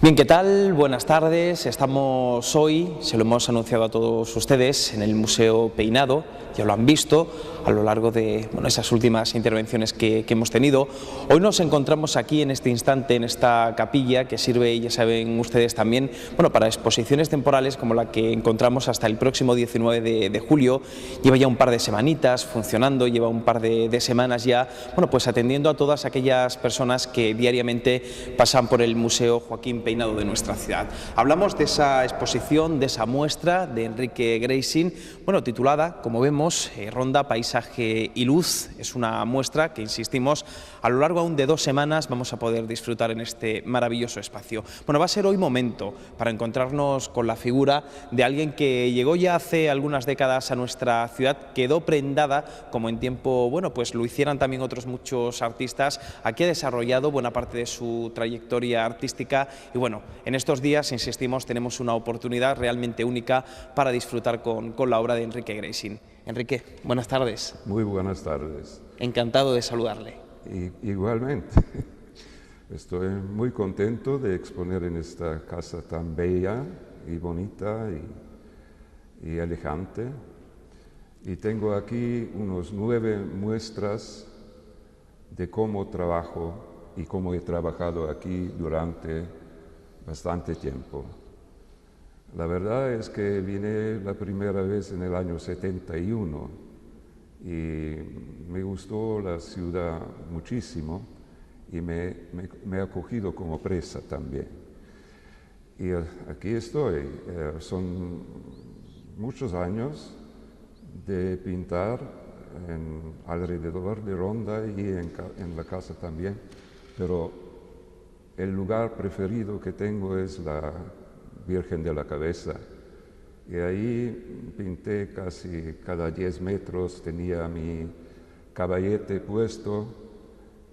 Bien, ¿qué tal? Buenas tardes. Estamos hoy, se lo hemos anunciado a todos ustedes, en el Museo Peinado. Ya lo han visto a lo largo de esas últimas intervenciones que hemos tenido. Hoy nos encontramos aquí en este instante, en esta capilla que sirve, ya saben ustedes también, para exposiciones temporales como la que encontramos hasta el próximo 19 de julio. Lleva ya un par de semanitas funcionando, lleva un par de semanas ya, pues atendiendo a todas aquellas personas que diariamente pasan por el Museo Joaquín Peinado de nuestra ciudad. Hablamos de esa exposición, de esa muestra de Enrique Grayson, titulada, como vemos, Ronda, Paisaje y Luz. Es una muestra que, insistimos, a lo largo aún de 2 semanas vamos a poder disfrutar en este maravilloso espacio. Va a ser hoy momento para encontrarnos con la figura de alguien que llegó ya hace algunas décadas a nuestra ciudad, quedó prendada, como en tiempo, pues lo hicieran también otros muchos artistas. Aquí ha desarrollado buena parte de su trayectoria artística y en estos días, insistimos, tenemos una oportunidad realmente única para disfrutar con la obra de Enrique Grayson. Enrique, buenas tardes. Muy buenas tardes. Encantado de saludarle. Igualmente. Estoy muy contento de exponer en esta casa tan bella y bonita y elegante. Y tengo aquí unos 9 muestras de cómo trabajo y cómo he trabajado aquí durante bastante tiempo. La verdad es que vine la primera vez en el año 71 y me gustó la ciudad muchísimo y me he acogido como presa también. Y aquí estoy. Son muchos años de pintar alrededor de Ronda y en la casa también, pero el lugar preferido que tengo es la Virgen de la Cabeza. Y ahí pinté casi cada 10 metros, tenía mi caballete puesto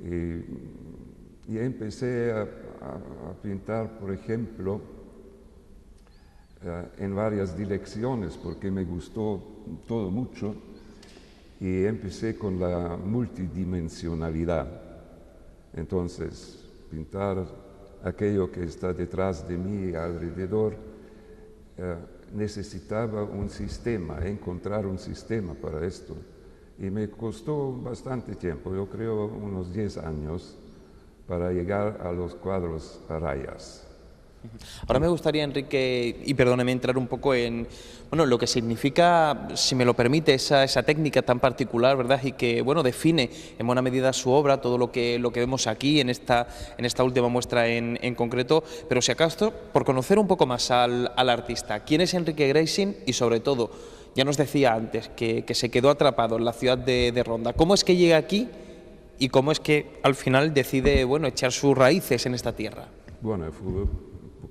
y empecé a pintar, por ejemplo, en varias direcciones porque me gustó todo mucho y empecé con la multidimensionalidad. Entonces, pintar aquello que está detrás de mí, alrededor, necesitaba un sistema, encontrar un sistema para esto. Y me costó bastante tiempo, yo creo unos 10 años, para llegar a los cuadros a rayas. Ahora me gustaría, Enrique, y perdóneme, entrar un poco en lo que significa, si me lo permite, esa técnica tan particular, ¿verdad? Y que define en buena medida su obra, todo lo que vemos aquí en esta última muestra en concreto. Pero si acaso, por conocer un poco más al artista, ¿quién es Enrique Grayson? Y sobre todo, ya nos decía antes que se quedó atrapado en la ciudad de Ronda. ¿Cómo es que llega aquí y cómo es que al final decide echar sus raíces en esta tierra? Bueno, fue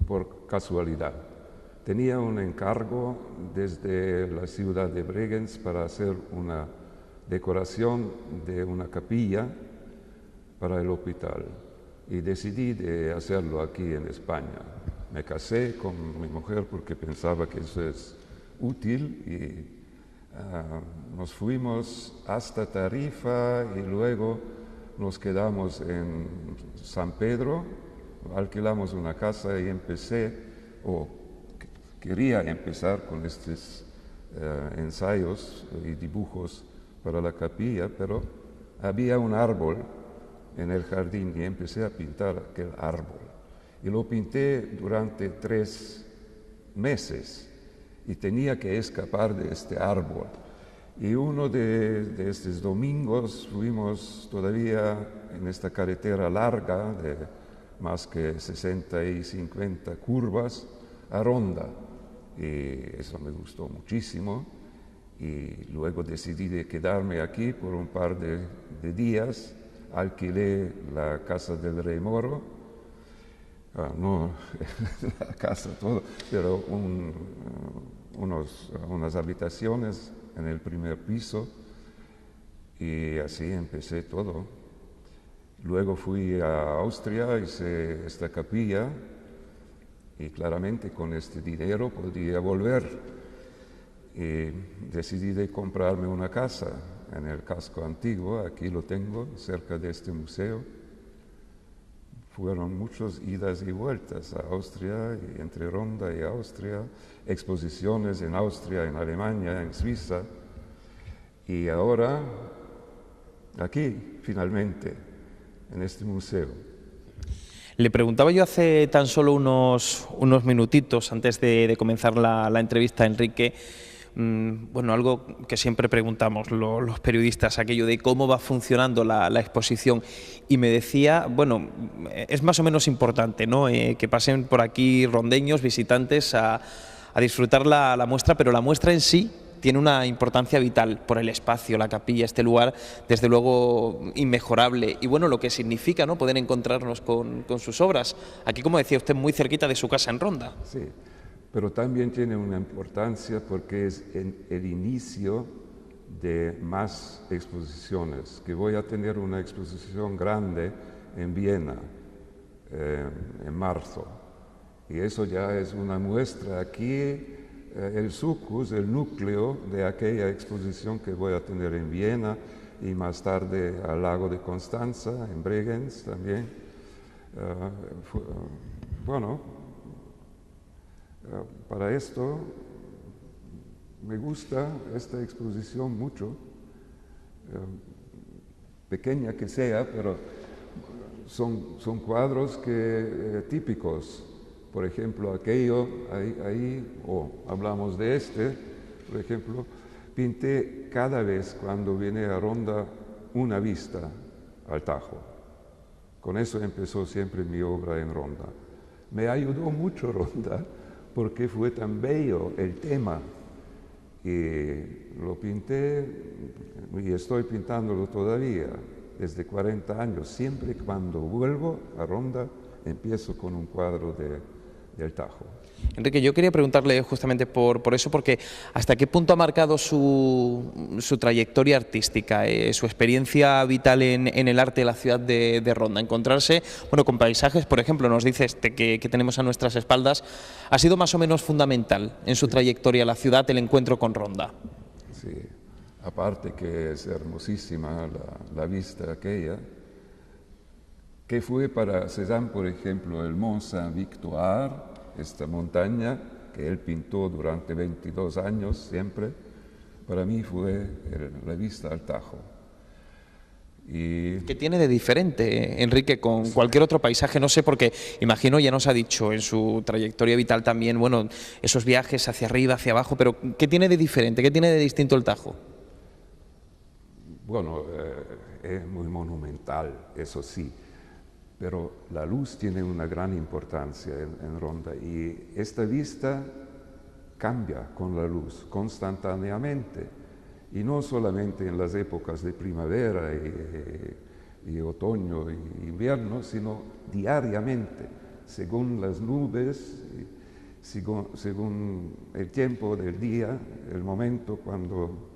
por casualidad. Tenía un encargo desde la ciudad de Bregenz para hacer una decoración de una capilla para el hospital y decidí de hacerlo aquí en España. Me casé con mi mujer porque pensaba que eso es útil y nos fuimos hasta Tarifa y luego nos quedamos en San Pedro. Alquilamos una casa y quería empezar con estos ensayos y dibujos para la capilla, pero había un árbol en el jardín y empecé a pintar aquel árbol. Y lo pinté durante 3 meses y tenía que escapar de este árbol. Y uno de estos domingos fuimos todavía en esta carretera larga de más que 60 y 50 curvas, a Ronda. Y eso me gustó muchísimo. Y luego decidí de quedarme aquí por un par de días. Alquilé la casa del Rey Moro. No la casa, todo, pero unas habitaciones en el primer piso. Y así empecé todo. Luego fui a Austria, hice esta capilla y claramente con este dinero podía volver. Y decidí de comprarme una casa en el casco antiguo, aquí lo tengo, cerca de este museo. fueron muchas idas y vueltas a Austria, y entre Ronda y Austria, exposiciones en Austria, en Alemania, en Suiza, y ahora aquí, finalmente, en este museo. Le preguntaba yo hace tan solo unos minutitos antes de comenzar la entrevista a Enrique, bueno, algo que siempre preguntamos los periodistas, aquello de cómo va funcionando la exposición, y me decía, bueno, es más o menos importante, ¿no? Que pasen por aquí rondeños, visitantes, a disfrutar la muestra, pero la muestra en sí tiene una importancia vital por el espacio, la capilla, este lugar, desde luego inmejorable, y bueno, lo que significa, ¿no?, poder encontrarnos con sus obras. Aquí, como decía usted, muy cerquita de su casa en Ronda. Sí, pero también tiene una importancia porque es el inicio de más exposiciones, que voy a tener una exposición grande en Viena en marzo, y eso ya es una muestra aquí. El sucus, el núcleo de aquella exposición que voy a tener en Viena y más tarde al lago de Constanza, en Bregenz también. Para esto me gusta esta exposición mucho, pequeña que sea, pero son cuadros típicos. Por ejemplo, aquello ahí, hablamos de este, por ejemplo, pinté cada vez cuando vine a Ronda una vista al Tajo. Con eso empezó siempre mi obra en Ronda. Me ayudó mucho Ronda porque fue tan bello el tema, y lo pinté y estoy pintándolo todavía desde 40 años. Siempre cuando vuelvo a Ronda empiezo con un cuadro del Tajo. Enrique, yo quería preguntarle justamente por eso, porque ¿hasta qué punto ha marcado su trayectoria artística, su experiencia vital en el arte de la ciudad de Ronda? Encontrarse, bueno, con paisajes, por ejemplo, nos dice que tenemos a nuestras espaldas, ¿ha sido más o menos fundamental en su trayectoria la ciudad, el encuentro con Ronda? Sí, aparte que es hermosísima la vista aquella, que fue para Cézanne, por ejemplo, el Mont Saint-Victoire, esta montaña que él pintó durante 22 años siempre, para mí fue la vista al Tajo. ¿Qué tiene de diferente, Enrique, con cualquier otro paisaje? No sé, porque imagino, ya nos ha dicho en su trayectoria vital también, bueno, esos viajes hacia arriba, hacia abajo, pero ¿qué tiene de diferente, qué tiene de distinto el Tajo? Bueno, es muy monumental, eso sí, pero la luz tiene una gran importancia en Ronda, y esta vista cambia con la luz constantáneamente, y no solamente en las épocas de primavera y otoño y invierno, sino diariamente, según las nubes, según el tiempo del día, el momento cuando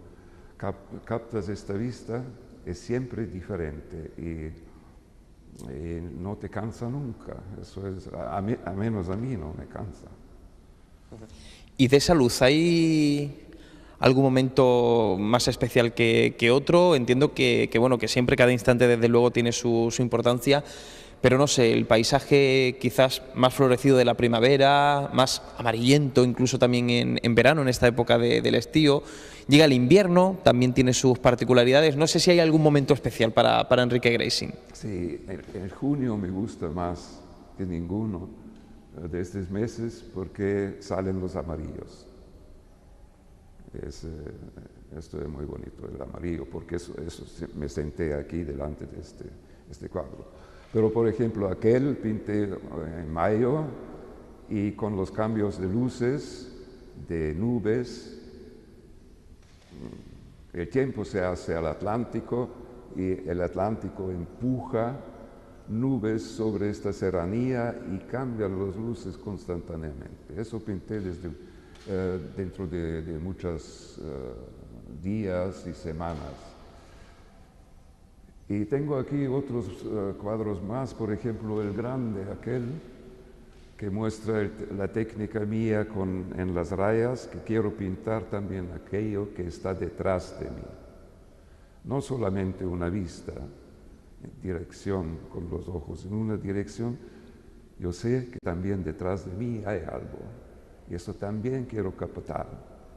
captas esta vista, es siempre diferente y no te cansa nunca. Eso es, a menos a mí no me cansa. ¿Y de esa luz hay algún momento más especial que otro? Entiendo que bueno, que siempre, cada instante desde luego tiene su importancia, pero no sé, el paisaje quizás más florecido de la primavera, más amarillento incluso también en verano, en esta época del estío. Llega el invierno, también tiene sus particularidades. No sé si hay algún momento especial para Enrique Gracie. Sí, el junio me gusta más que ninguno de estos meses porque salen los amarillos. Esto es muy bonito, el amarillo, porque eso me senté aquí delante de este cuadro. Pero, por ejemplo, aquel pinté en mayo, y con los cambios de luces, de nubes, el tiempo se hace al Atlántico, y el Atlántico empuja nubes sobre esta serranía y cambian las luces constantemente. Eso pinté dentro de muchos días y semanas. Y tengo aquí otros cuadros más, por ejemplo, el grande, aquel que muestra la técnica mía en las rayas, que quiero pintar también aquello que está detrás de mí. No solamente una vista, dirección con los ojos, en una dirección, yo sé que también detrás de mí hay algo. Y eso también quiero captar.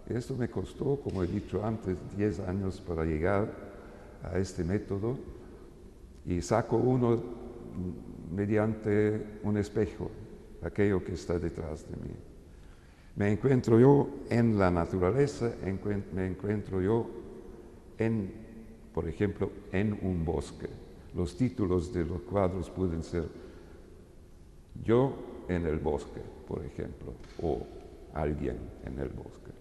Esto me costó, como he dicho antes, 10 años para llegar a este método, y saco uno mediante un espejo, aquello que está detrás de mí. Me encuentro yo en la naturaleza, me encuentro yo por ejemplo, en un bosque. Los títulos de los cuadros pueden ser Yo en el bosque, por ejemplo, o Alguien en el bosque.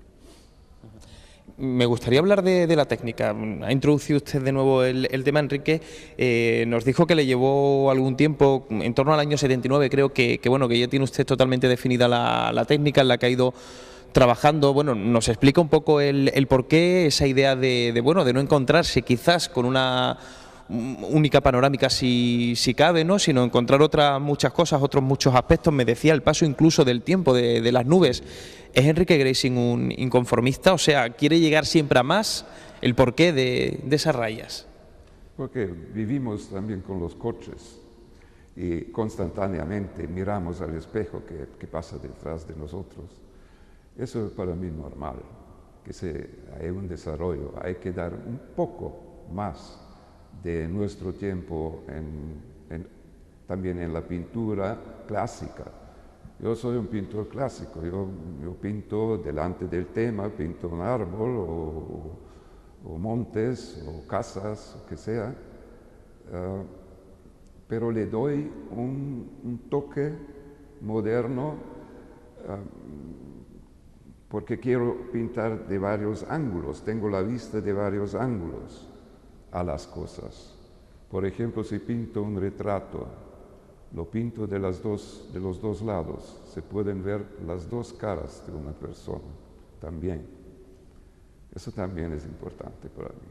Me gustaría hablar de la técnica. Ha introducido usted de nuevo el tema, Enrique. Nos dijo que le llevó algún tiempo, en torno al año 79, creo que ya tiene usted totalmente definida la técnica en la que ha ido trabajando. Bueno, nos explica un poco el porqué, esa idea de no encontrarse quizás con una única panorámica si cabe, ¿no?, sino encontrar otras muchas cosas, otros muchos aspectos. Me decía el paso incluso del tiempo, de las nubes. ¿Es Enrique Gracie un inconformista? O sea, ¿quiere llegar siempre a más? ¿El porqué de esas rayas? Porque vivimos también con los coches y constantemente miramos al espejo que pasa detrás de nosotros. Eso es para mí normal, que hay un desarrollo, hay que dar un poco más de nuestro tiempo también en la pintura clásica. Yo soy un pintor clásico, yo pinto delante del tema, pinto un árbol o montes o casas, o que sea, pero le doy un toque moderno porque quiero pintar de varios ángulos, tengo la vista de varios ángulos a las cosas. Por ejemplo, si pinto un retrato, lo pinto de los dos lados, se pueden ver las dos caras de una persona también. Eso también es importante para mí.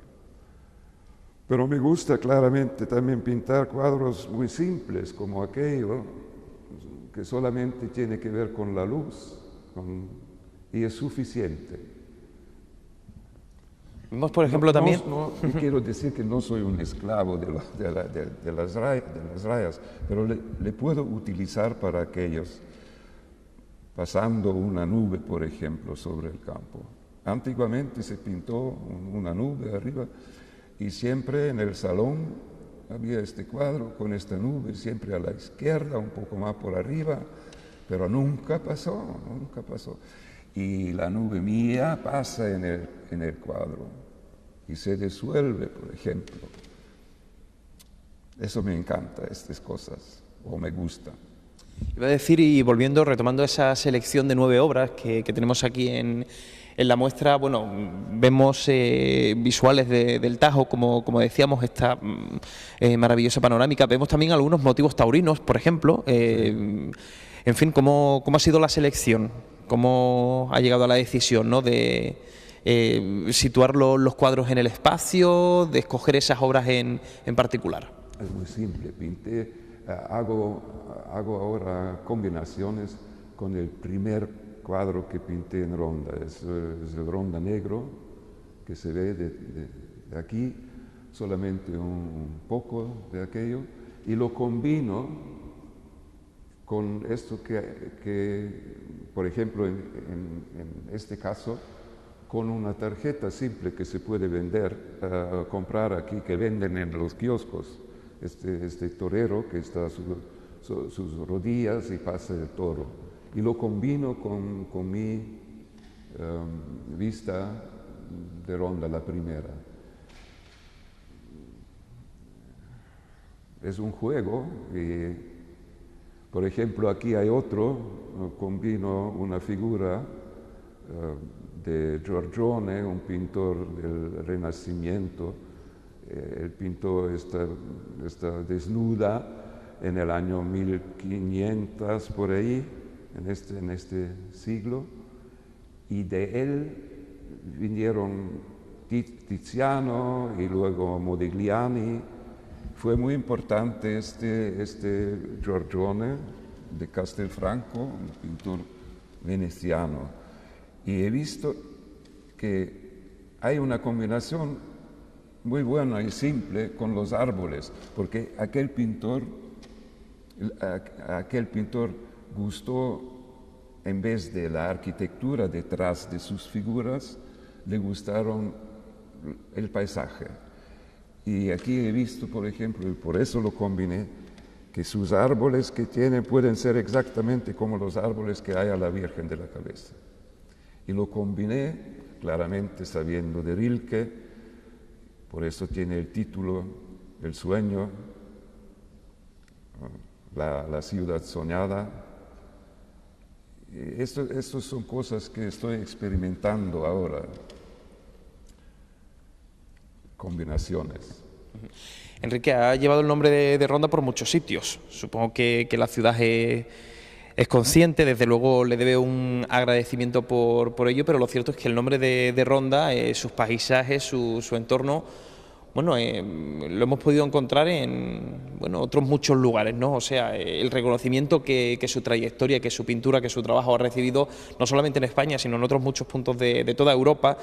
Pero me gusta claramente también pintar cuadros muy simples, como aquello que solamente tiene que ver con la luz, y es suficiente. Vemos, por ejemplo, también... No quiero decir que no soy un esclavo de las rayas, pero le puedo utilizar para aquellos, pasando una nube, por ejemplo, sobre el campo. Antiguamente se pintó una nube arriba y siempre en el salón había este cuadro con esta nube, siempre a la izquierda, un poco más por arriba, pero nunca pasó. Y la nube mía pasa en el cuadro y se disuelve, por ejemplo. Eso me encanta, estas cosas, o me gusta. Iba a decir, y retomando esa selección de 9 obras que tenemos aquí en la muestra, bueno, vemos visuales del Tajo, como decíamos, esta maravillosa panorámica. Vemos también algunos motivos taurinos, por ejemplo. En fin, ¿cómo ha sido la selección? ¿Cómo ha llegado a la decisión, ¿no?, de situar los cuadros en el espacio, de escoger esas obras en particular? Es muy simple. Hago ahora combinaciones con el primer cuadro que pinté en Ronda. Es el Ronda negro, que se ve de aquí, solamente un poco de aquello, y lo combino con esto que por ejemplo, en este caso, con una tarjeta simple que se puede comprar aquí, que venden en los kioscos. Este torero que está a sus rodillas y pasa el toro. Y lo combino con mi vista de Ronda, la primera. Es un juego y, por ejemplo, aquí hay otro, combino una figura de Giorgione, un pintor del Renacimiento. Él pintó esta desnuda en el año 1500, por ahí, en este siglo, y de él vinieron Tiziano y luego Modigliani. Fue muy importante este Giorgione de Castelfranco, un pintor veneciano. Y he visto que hay una combinación muy buena y simple con los árboles, porque aquel pintor gustó, en vez de la arquitectura detrás de sus figuras, le gustaron el paisaje. Y aquí he visto, por ejemplo, y por eso lo combiné, que sus árboles que tiene pueden ser exactamente como los árboles que hay a la Virgen de la Cabeza. Y lo combiné, claramente sabiendo de Rilke, por eso tiene el título, El sueño, la ciudad soñada. Estas son cosas que estoy experimentando ahora, combinaciones. Enrique, ha llevado el nombre de Ronda por muchos sitios. Supongo que la ciudad es consciente, desde luego le debe un agradecimiento por ello, pero lo cierto es que el nombre de Ronda, sus paisajes, su entorno, bueno, lo hemos podido encontrar en otros muchos lugares, ¿no? O sea, el reconocimiento que su trayectoria, que su pintura, que su trabajo ha recibido, no solamente en España, sino en otros muchos puntos de toda Europa,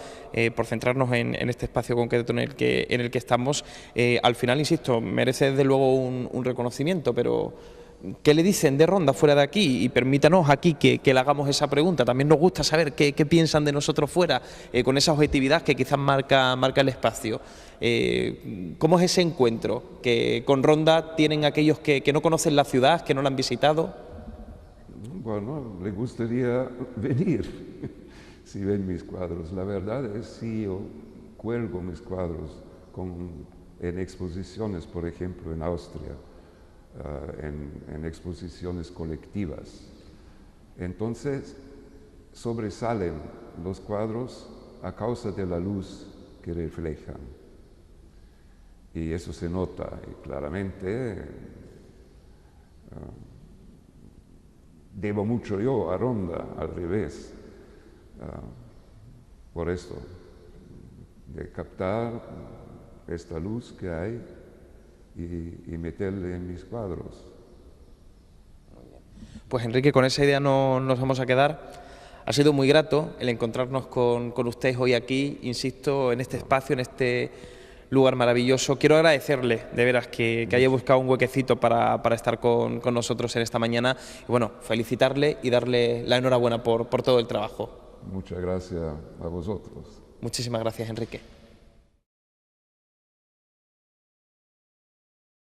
por centrarnos en este espacio concreto en el que estamos, al final, insisto, merece desde luego un reconocimiento, pero ¿qué le dicen de Ronda fuera de aquí? Y permítanos aquí que le hagamos esa pregunta. También nos gusta saber qué piensan de nosotros fuera, con esa objetividad que quizás marca el espacio. ¿Cómo es ese encuentro que con Ronda tienen aquellos que no conocen la ciudad, que no la han visitado? Bueno, le gustaría venir si ven mis cuadros. La verdad es que yo cuelgo mis cuadros en exposiciones, por ejemplo, en Austria. En exposiciones colectivas. Entonces sobresalen los cuadros a causa de la luz que reflejan. Y eso se nota y claramente. Debo mucho yo a Ronda, al revés. Por esto, de captar esta luz que hay y meterle en mis cuadros. Pues Enrique, con esa idea nos vamos a quedar. Ha sido muy grato el encontrarnos con ustedes hoy aquí, insisto, en este espacio, en este lugar maravilloso. Quiero agradecerle, de veras, que haya buscado un huequecito para estar con nosotros en esta mañana. Y bueno, felicitarle y darle la enhorabuena por todo el trabajo. Muchas gracias a vosotros. Muchísimas gracias, Enrique.